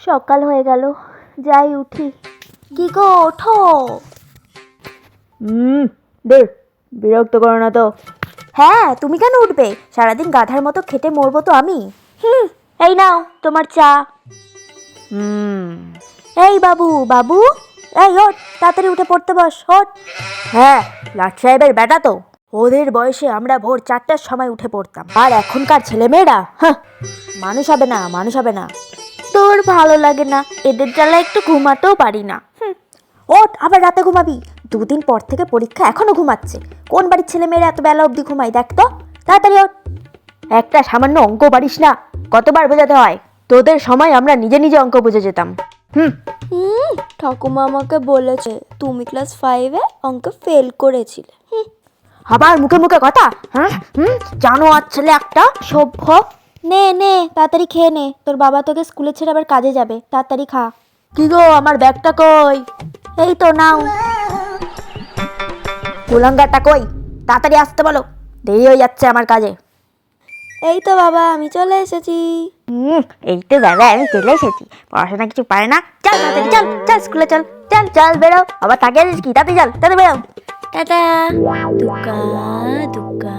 সকাল হয়ে গেল, যাই উঠি। কি গো, ওঠো। বেশ, বিরক্ত করো না তো। হ্যাঁ, তুমি কেন উঠবে? সারাদিন গাধার মতো খেটে মরবো তো আমি। এই নাও তোমার চা। এই বাবু, বাবু, এই ওঠ, তাড়াতাড়ি উঠে পড়তে বস, ওঠ। হ্যাঁ, লাট সাহেবের বেটা তো। ওদের বয়সে আমরা ভোর 4টার সময় উঠে পড়তাম, আর এখনকার ছেলেমেয়েরা মানুষ হবে না, মানুষ হবে না। তোর ভালো লাগে না, এদের জ্বালা একটু ঘুমাতেও পারি না। ওঠ, আবার রাতে ঘুমাবি। 2 দিন পর থেকে পরীক্ষা, এখনো ঘুমাচ্ছে। কোন বাড়ির ছেলে মেয়েরা এত বেলা অবধি ঘুমায় দেখ তো, তাড়াতাড়ি ওঠ। একটা সামান্য অঙ্ক পারিস না, কতবার বোঝাতে হয়? তোদের সময় আমরা নিজে নিজে অঙ্ক বুঝে যেতাম। ঠাকুমা আমাকে বলেছে তুমি ক্লাস 5-এ অঙ্কে ফেল করেছিলে। আবার মুখে মুখে কথা। জানো আর ছেলে একটা সভ্য। নে নে, তাড়াতাড়ি খেয়ে নে, তোর বাবা তোকে স্কুলে ছেড়ে আবার কাজে যাবে, তাড়াতাড়ি খা। কি গো, আমার ব্যাগটা কই? এই তো নাও। কুলাঙ্গারটা কই? তাড়াতাড়ি আসতে বলো, দেরি হয়ে যাচ্ছে আমার কাজে। এই তো বাবা, আমি চলে এসেছি। এই তো দাদা, আমি চলে এসেছি। পড়াশোনা কিছু পারে না। চল তাড়াতাড়ি, চল চল স্কুলে চল, চল চল বেরো। আবার তাকে কি, তাড়াতাড়ি চল, তাড়াতাড়ি বেরো। টাটা। দুগ্গা দুগ্গা।